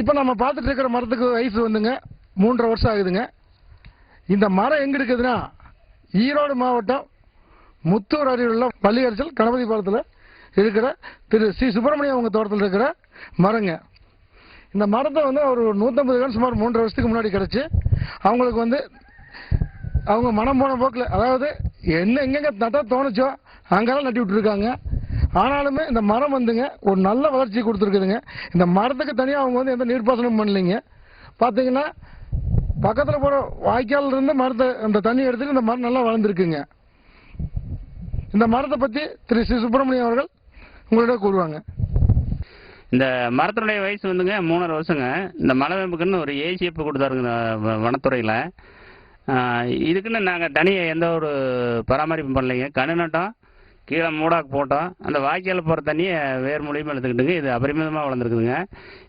இப்போ நம்ம பார்த்துட்டு இருக்கிற மரத்துக்கு வயசு வந்துங்க 3.5 வருஷம் ஆகுதுங்க. இந்த மரம் எங்கே இருக்குதுன்னா ஈரோடு மாவட்டம் முத்தூர் அருகில் உள்ள பள்ளியரசல் கணபதி பாலத்தில் இருக்கிற திரு சி சுப்பிரமணியம் அவங்க தோட்டத்தில் இருக்கிற மரங்க. இந்த மரத்தை வந்து ஒரு 150 கன்று சுமார் 3.5 வருஷத்துக்கு முன்னாடி கிடச்சி அவங்களுக்கு வந்து அவங்க மனம் போன போக்கில், அதாவது எங்கெங்கே நட்டா தோணுச்சோ அங்கெல்லாம் நட்டி விட்டுருக்காங்க. ஆனாலுமே இந்த மரம் வந்துங்க ஒரு நல்ல வளர்ச்சி கொடுத்துருக்குதுங்க. இந்த மரத்துக்கு தனியாக அவங்க வந்து எந்த நீர்ப்பாசனமும் பண்ணலைங்க. பார்த்தீங்கன்னா பக்கத்தில் போகிற வாய்க்காலில் இருந்து மரத்தை அந்த தண்ணி எடுத்துட்டு இந்த மரம் நல்லா வளர்ந்துருக்குங்க. இந்த மரத்தை பற்றி திரு சி சுப்பிரமணியம் அவர்கள் உங்களோட கூறுவாங்க. இந்த மரத்தினுடைய வயசு வந்துங்க 3.5 வருஷங்க. இந்த மலைவேம்புக்குன்னு ஒரு ஏசிஎஃப் கொடுத்தாருங்க வனத்துறையில். இதுக்குன்னு நாங்கள் தனியாக எந்த ஒரு பராமரிப்பும் பண்ணலைங்க. கண்ணு நட்டோம், கீழே மூடாக்கு போட்டோம். அந்த வாய்க்கால் போகிற தண்ணியை வேர் மூலியமாக எடுத்துக்கிட்டுங்க. இது அபரிமிதமாக வளர்ந்துருக்குதுங்க.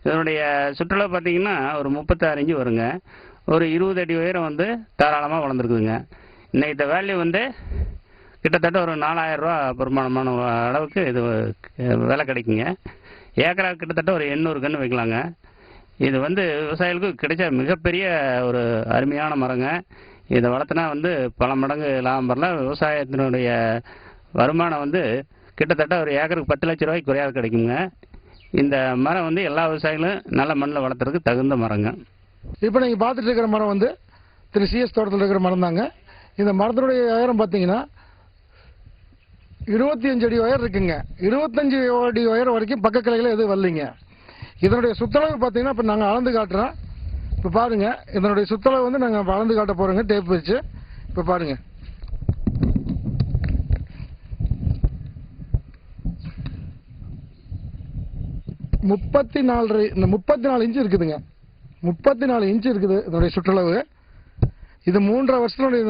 இதனுடைய சுற்றளவு பார்த்தீங்கன்னா ஒரு 36 இன்ச்சு வருங்க. ஒரு 20 அடி உயரம் வந்து தாராளமாக வளர்ந்துருக்குதுங்க. இன்னைக்கு வேல்யூ வந்து கிட்டத்தட்ட ஒரு 4000 ரூபா பெருமானமான அளவுக்கு இது விலை கிடைக்குங்க. ஏக்கரா கிட்டத்தட்ட ஒரு 800 கன்று வைக்கலாங்க. இது வந்து விவசாயிகளுக்கு கிடைச்ச மிகப்பெரிய ஒரு அருமையான மரங்க. இதை வளர்த்துனா வந்து பல மடங்கு லாபம் பெறலாம். விவசாயத்தினுடைய வருமானம் வந்து கிட்டத்தட்ட ஒரு ஏக்கருக்கு 10 லட்ச ரூபாய்க்கு குறையாது கிடைக்குங்க. இந்த மரம் வந்து எல்லா விவசாயிகளும் நல்ல மண்ணில் வளர்த்துறதுக்கு தகுந்த மரங்க. இப்போ நீங்கள் பார்த்துட்டு இருக்கிற மரம் வந்து திரு சிஎஸ் தோட்டத்தில் இருக்கிற மரம் தாங்க. இந்த மரத்தினுடைய உயரம் பார்த்தீங்கன்னா 25 அடி உயரம் இருக்குங்க. 25 அடி உயரம் வரைக்கும் பக்க கிளைகள் எதுவும் வரலைங்க. இதனுடைய சுத்தளவு பார்த்தீங்கன்னா இப்போ நாங்கள் அளந்து காட்டுறோம். இப்போ பாருங்க, இதனுடைய சுத்தளவு வந்து நாங்கள் அளந்து காட்ட போகிறோங்க டேப் வச்சு. இப்போ பாருங்க, இந்த 34 இன்ச்சு இருக்குதுங்க. 34 இன்ச்சு இருக்குது இதனுடைய சுற்றளவு. இது 3.5 வருஷத்தினுடைய